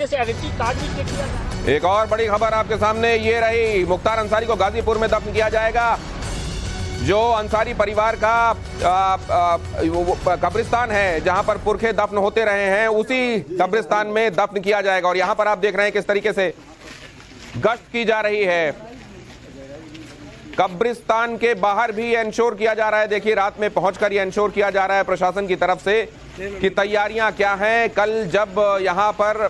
एक और बड़ी खबर आपके सामने ये रही, मुख्तार अंसारी को गाजीपुर में दफन किया जाएगा। जो अंसारी परिवार का कब्रिस्तान है जहां पर पुरखे दफन होते रहे हैं, उसी कब्रिस्तान में दफन किया जाएगा। और यहां पर आप देख रहे हैं किस तरीके से गश्त की जा रही है। कब्रिस्तान के बाहर भी इंश्योर किया जा रहा है। देखिए, रात में पहुंचकर ये इंश्योर किया जा रहा है प्रशासन की तरफ से कि तैयारियां क्या हैं। कल जब यहां पर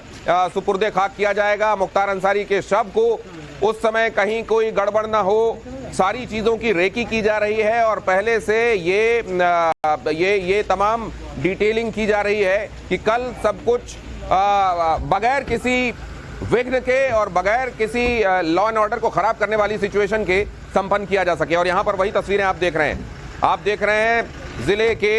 सुपुर्दे खाक किया जाएगा मुख्तार अंसारी के शव को, उस समय कहीं कोई गड़बड़ ना हो, सारी चीजों की रेकी की जा रही है। और पहले से ये तमाम डिटेलिंग की जा रही है कि कल सब कुछ बगैर किसी विघ्न के और बगैर किसी लॉ एंड ऑर्डर को खराब करने वाली सिचुएशन के संपन्न किया जा सके। और यहां पर वही तस्वीरें आप देख रहे हैं। आप देख रहे हैं जिले के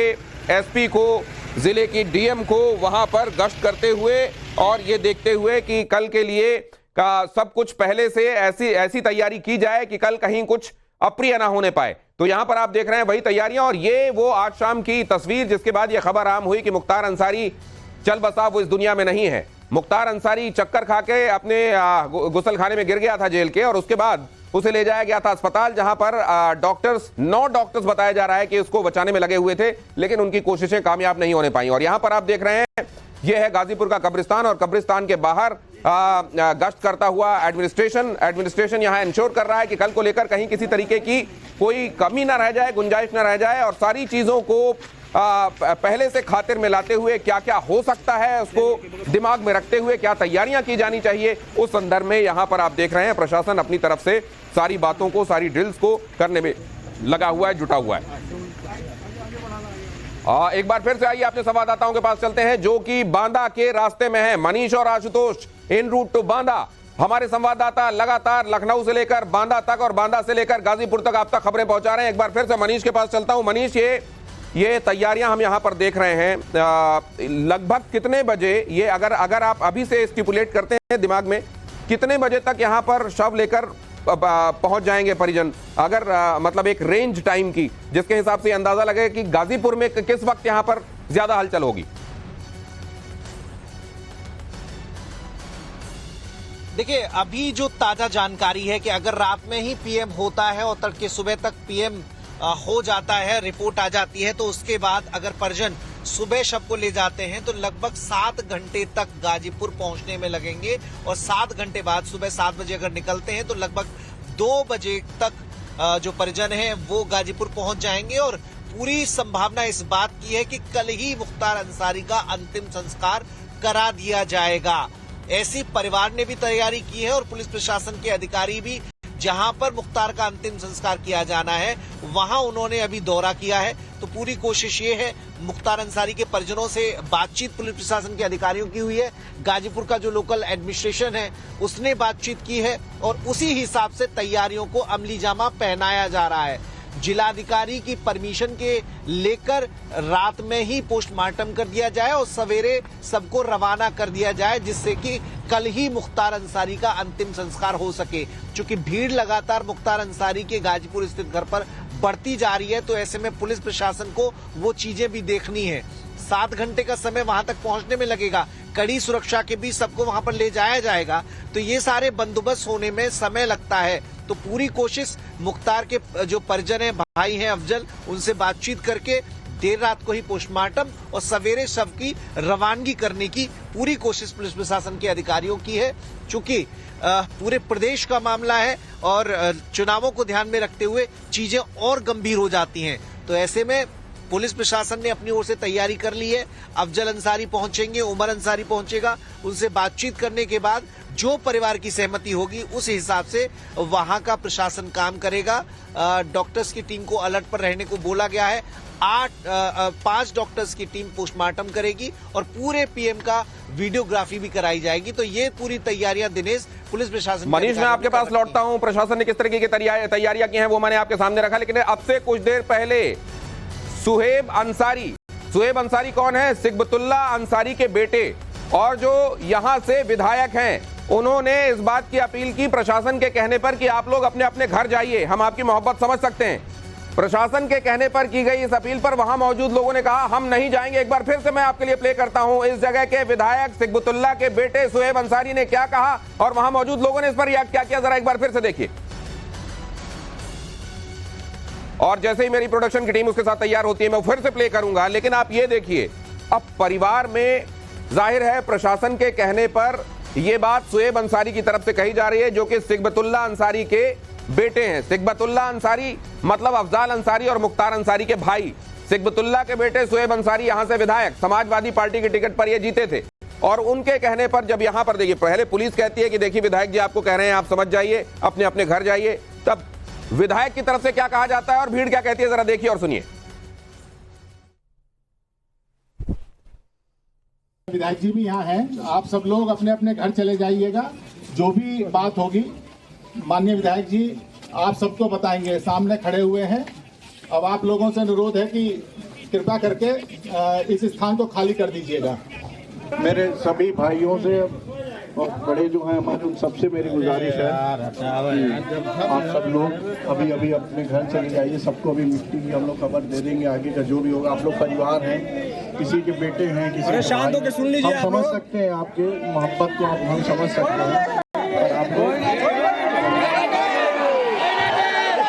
एसपी को, जिले की डीएम को वहां पर गश्त करते हुए और ये देखते हुए कि कल के लिए का सब कुछ पहले से ऐसी तैयारी की जाए कि कल कहीं कुछ अप्रिय ना होने पाए। तो यहां पर आप देख रहे हैं वही तैयारियां। और ये वो आज शाम की तस्वीर जिसके बाद ये खबर आम हुई कि मुख्तार अंसारी चल बसा वो इस दुनिया में नहीं है। मुख्तार अंसारी चक्कर खा के अपने गुसल खाने में गिर गया था जेल के, और उसके बाद उसे ले जाया गया था अस्पताल, जहां पर 9 डॉक्टर्स बताया जा रहा है कि उसको बचाने में लगे हुए थे, लेकिन उनकी कोशिशें कामयाब नहीं होने पाई। और यहां पर आप देख रहे हैं यह है गाजीपुर का कब्रिस्तान, और कब्रिस्तान के बाहर गश्त करता हुआ एडमिनिस्ट्रेशन यहां इंश्योर कर रहा है कि कल को लेकर कहीं किसी तरीके की कोई कमी ना रह जाए, गुंजाइश ना रह जाए। और सारी चीजों को पहले से खातिर में लाते हुए क्या क्या हो सकता है उसको दिमाग में रखते हुए क्या तैयारियां की जानी चाहिए, उस संदर्भ में यहां पर आप देख रहे हैं प्रशासन अपनी तरफ से सारी बातों को, सारी ड्रिल्स को करने में लगा हुआ है, जुटा हुआ है। एक बार फिर से आइए अपने संवाददाताओं के पास चलते हैं जो कि बांदा के रास्ते में है। मनीष और आशुतोष इन रूट टू बांदा। हमारे संवाददाता लगातार लखनऊ से लेकर बांदा तक और बांदा से लेकर गाजीपुर तक आप तक खबरें पहुंचा रहे हैं। एक बार फिर से मनीष के पास चलता हूं। मनीष, ये तैयारियां हम यहां पर देख रहे हैं, लगभग कितने बजे ये अगर आप अभी से स्टिपुलेट करते हैं दिमाग में, कितने बजे तक यहां पर शव लेकर पहुंच जाएंगे परिजन, अगर मतलब एक रेंज टाइम की जिसके हिसाब से अंदाजा लगे कि गाजीपुर में किस वक्त यहां पर ज्यादा हलचल होगी? देखिए, अभी जो ताजा जानकारी है कि अगर रात में ही पीएम होता है और तड़के सुबह तक पीएम हो जाता है, रिपोर्ट आ जाती है, तो उसके बाद अगर परिजन सुबह शव को ले जाते हैं तो लगभग 7 घंटे तक गाजीपुर पहुंचने में लगेंगे। और 7 घंटे बाद सुबह 7 बजे अगर निकलते हैं तो लगभग 2 बजे तक जो परिजन हैं वो गाजीपुर पहुंच जाएंगे। और पूरी संभावना इस बात की है कि कल ही मुख्तार अंसारी का अंतिम संस्कार करा दिया जाएगा। ऐसी परिवार ने भी तैयारी की है और पुलिस प्रशासन के अधिकारी भी जहां पर मुख्तार का अंतिम संस्कार किया जाना है वहां उन्होंने अभी दौरा किया है। तो पूरी कोशिश ये है, मुख्तार अंसारी के परिजनों से बातचीत पुलिस प्रशासन के अधिकारियों की हुई है, गाजीपुर का जो लोकल एडमिनिस्ट्रेशन है उसने बातचीत की है और उसी हिसाब से तैयारियों को अमली जामा पहनाया जा रहा है। जिलाधिकारी की परमिशन के लेकर रात में ही पोस्टमार्टम कर दिया जाए और सवेरे सबको रवाना कर दिया जाए, जिससे कि कल ही मुख्तार अंसारी का अंतिम संस्कार हो सके। चूंकि भीड़ लगातार मुख्तार अंसारी के गाजीपुर स्थित घर पर बढ़ती जा रही है, तो ऐसे में पुलिस प्रशासन को वो चीजें भी देखनी है। 7 घंटे का समय वहां तक पहुंचने में लगेगा, कड़ी सुरक्षा के बीच सबको वहां पर ले जाया जाएगा, तो ये सारे बंदोबस्त होने में समय लगता है। तो पूरी कोशिश मुख्तार के जो परिजन है, भाई हैं अफजल, उनसे बातचीत करके देर रात को ही पोस्टमार्टम और सवेरे शव की रवानगी करने की पूरी कोशिश पुलिस प्रशासन के अधिकारियों की है। चूंकि पूरे प्रदेश का मामला है और चुनावों को ध्यान में रखते हुए चीजें और गंभीर हो जाती हैं, तो ऐसे में पुलिस प्रशासन ने अपनी ओर से तैयारी कर ली है। अफजल अंसारी पहुंचेंगे, उमर अंसारी पहुंचेगा, उनसे बातचीत करने के बाद जो परिवार की सहमति होगी उस हिसाब से वहां का प्रशासन काम करेगा। डॉक्टर्स की टीम को अलर्ट पर रहने को बोला गया है। 5 डॉक्टर्स की टीम पोस्टमार्टम करेगी और पूरे पीएम का वीडियोग्राफी भी कराई जाएगी। तो ये पूरी तैयारियां दिनेश पुलिस प्रशासन। मनीष, मैं आपके पास लौटता हूं। प्रशासन ने किस तरीके की तैयारियां की हैं वो मैंने आपके सामने रखा, लेकिन अब से कुछ देर पहले सुहेब अंसारी कौन है? सिकबतुल्ला अंसारी के बेटे और जो यहां से विधायक हैं, उन्होंने इस बात की अपील की प्रशासन के कहने पर कि आप लोग अपने अपने घर जाइए, हम आपकी मोहब्बत समझ सकते हैं, प्रशासन के कहने पर की गई इस अपील पर वहां मौजूद लोगों ने कहा हम नहीं जाएंगे। एक बार फिर से मैं आपके लिए प्ले करता हूं इस जगह के विधायक सिकबतुल्ला के बेटे शुएब अंसारी ने क्या कहा और वहां मौजूद लोगों ने इस पर रिएक्ट क्या किया, जरा एक बार फिर से देखिए। और जैसे ही मेरी प्रोडक्शन की टीम उसके साथ तैयार होती है मैं फिर से प्ले करूंगा, लेकिन आप ये देखिए अब परिवार में जाहिर है प्रशासन के कहने पर यह बात शुएब अंसारी की तरफ से कही जा रही है जो कि सिकबतुल्ला अंसारी के बेटे हैं। सिकबतुल्ला अंसारी मतलब अफजाल अंसारी और मुख्तार अंसारी के भाई। सिकबतुल्ला के बेटे शुएब अंसारी यहां से विधायक समाजवादी पार्टी की टिकट पर ये जीते थे और उनके कहने पर जब यहां पर देखिए पहले पुलिस कहती है कि देखिए विधायक जी आपको कह रहे हैं आप समझ जाइए, अपने अपने घर जाइए, तब विधायक की तरफ से क्या कहा जाता है और भीड़ क्या कहती है, जरा देखिए और सुनिए। विधायक जी भी यहाँ हैं, आप सब लोग अपने अपने घर चले जाइएगा। जो भी बात होगी माननीय विधायक जी आप सबको बताएंगे, सामने खड़े हुए हैं। अब आप लोगों से अनुरोध है कि कृपया करके इस स्थान को खाली कर दीजिएगा। मेरे सभी भाइयों से और बड़े जो हैं हमारे उन सबसे मेरी गुजारिश है आप सब लोग अभी अभी अपने घर चले जाइए। सबको अभी मिट्टी की हम लोग खबर दे देंगे, आगे का जो भी होगा। आप लोग परिवार हैं, किसी के बेटे हैं, किसी के शांत होकर सुन लीजिए। हम समझ सकते हैं आपके मोहब्बत को, हम समझ सकते हैं।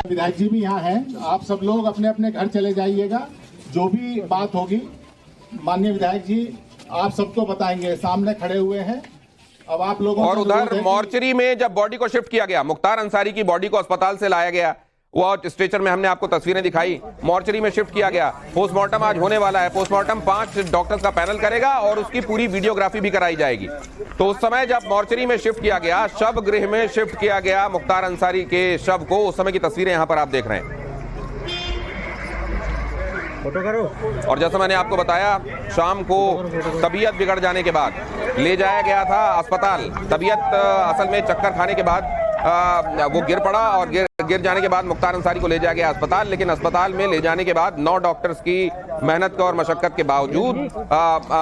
विधायक जी भी यहाँ हैं, आप सब लोग अपने अपने घर चले जाइएगा। जो भी बात होगी माननीय विधायक जी आप सबको बताएंगे, सामने खड़े हुए हैं। अब आप लोगों और उधर मॉर्चरी में जब बॉडी को शिफ्ट किया गया, मुख्तार अंसारी की बॉडी को अस्पताल से लाया गया, वो स्ट्रेचर में हमने आपको तस्वीरें दिखाई, मॉर्चरी में शिफ्ट किया गया। पोस्टमार्टम आज होने वाला है। पोस्टमार्टम 5 डॉक्टर्स का पैनल करेगा और उसकी पूरी वीडियोग्राफी भी कराई जाएगी। तो उस समय जब मॉर्चरी में शिफ्ट किया गया, शव गृह में शिफ्ट किया गया मुख्तार अंसारी के शव को, उस समय की तस्वीरें यहां पर आप देख रहे हैं। फोटो करो। और जैसा मैंने आपको बताया शाम को तबीयत बिगड़ जाने के बाद ले जाया गया था अस्पताल। तबीयत असल में चक्कर खाने के बाद वो गिर पड़ा और गिर जाने के बाद मुख्तार अंसारी को ले जाया गया अस्पताल। लेकिन अस्पताल में ले जाने के बाद 9 डॉक्टर्स की मेहनत और मशक्कत के बावजूद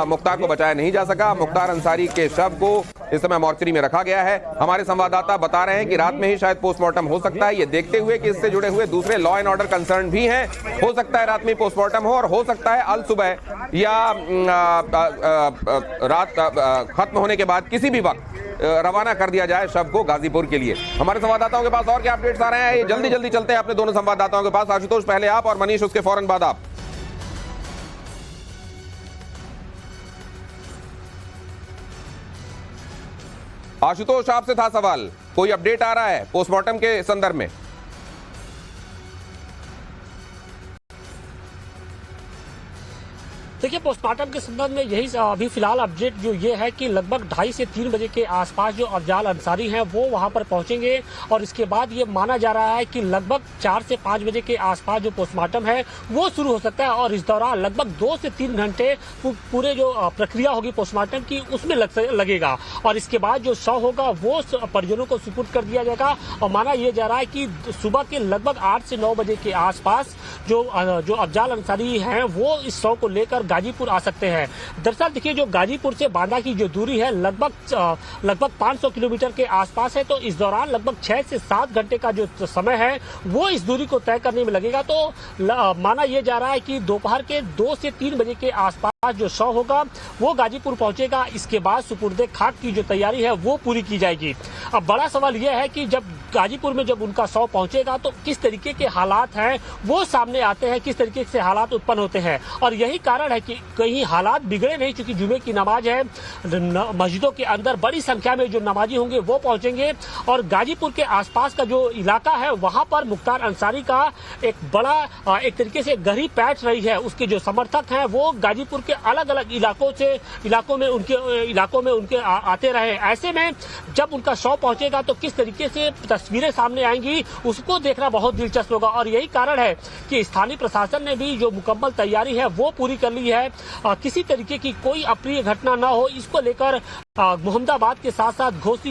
मुख्तार को बचाया नहीं जा सका। मुख्तार अंसारी के शव को इस समय मॉर्चरी में रखा गया है। हमारे संवाददाता बता रहे हैं कि रात में ही शायद पोस्टमार्टम हो सकता है। ये देखते हुए कि इससे जुड़े हुए दूसरे लॉ एंड ऑर्डर कंसर्न भी हैं, हो सकता है रात में पोस्टमार्टम हो और हो सकता है अल सुबह या रात खत्म होने के बाद किसी भी वक्त रवाना कर दिया जाए शव को गाजीपुर के लिए। हमारे संवाददाताओं के पास और क्या अपडेट्स आ रहे हैं, जल्दी जल्दी चलते हैं अपने दोनों संवाददाताओं के पास। आशुतोष पहले आप और मनीष उसके फौरन बाद आप। आशुतोष आपसे था सवाल, कोई अपडेट आ रहा है पोस्टमार्टम के संदर्भ में? देखिए पोस्टमार्टम के संबंध में यही अभी फिलहाल अपडेट जो ये है कि लगभग 2:30 से 3 बजे के आसपास जो अफजाल अंसारी हैं वो वहां पर पहुंचेंगे और इसके बाद ये माना जा रहा है कि लगभग 4 से 5 बजे के आसपास जो पोस्टमार्टम है वो शुरू हो सकता है और इस दौरान लगभग 2 से 3 घंटे पूरे जो प्रक्रिया होगी पोस्टमार्टम की उसमें लगेगा और इसके बाद जो शव होगा वो परिजनों को सुपुर्द कर दिया जाएगा। और माना यह जा रहा है कि सुबह के लगभग 8 से 9 बजे के आसपास जो अफजाल अंसारी हैं वो इस शव को लेकर गाजीपुर आ सकते हैं। दरअसल देखिए जो गाजीपुर से बांदा की जो दूरी है लगभग 500 किलोमीटर के आसपास है, तो इस दौरान लगभग 6 से 7 घंटे का जो समय है वो इस दूरी को तय करने में लगेगा। तो माना यह जा रहा है कि दोपहर के 2 से 3 बजे के आसपास जो शव होगा वो गाजीपुर पहुंचेगा। इसके बाद सुपुर्दे खाक की जो तैयारी है वो पूरी की जाएगी। अब बड़ा सवाल यह है कि जब गाजीपुर में जब उनका शव पहुंचेगा तो किस तरीके के हालात हैं वो सामने आते हैं, किस तरीके से हालात उत्पन्न होते हैं। और यही कारण है कि कहीं हालात बिगड़े नहीं, चूंकि जुमे की नमाज है, मस्जिदों के अंदर बड़ी संख्या में जो नमाजी होंगे वो पहुंचेंगे और गाजीपुर के आसपास का जो इलाका है वहां पर मुख्तार अंसारी का एक बड़ा एक तरीके से गहरी पैठ रही है। उसके जो समर्थक हैं वो गाजीपुर के अलग अलग इलाकों में उनके आते रहे। ऐसे में जब उनका शव पहुंचेगा तो किस तरीके से तस्वीरें सामने आएंगी उसको देखना बहुत दिलचस्प होगा। और यही कारण है कि स्थानीय प्रशासन ने भी जो मुकम्मल तैयारी है वो पूरी कर ली है। किसी तरीके की कोई अप्रिय घटना न हो इसको लेकर मोहम्मदाबाद के साथ साथ घोसी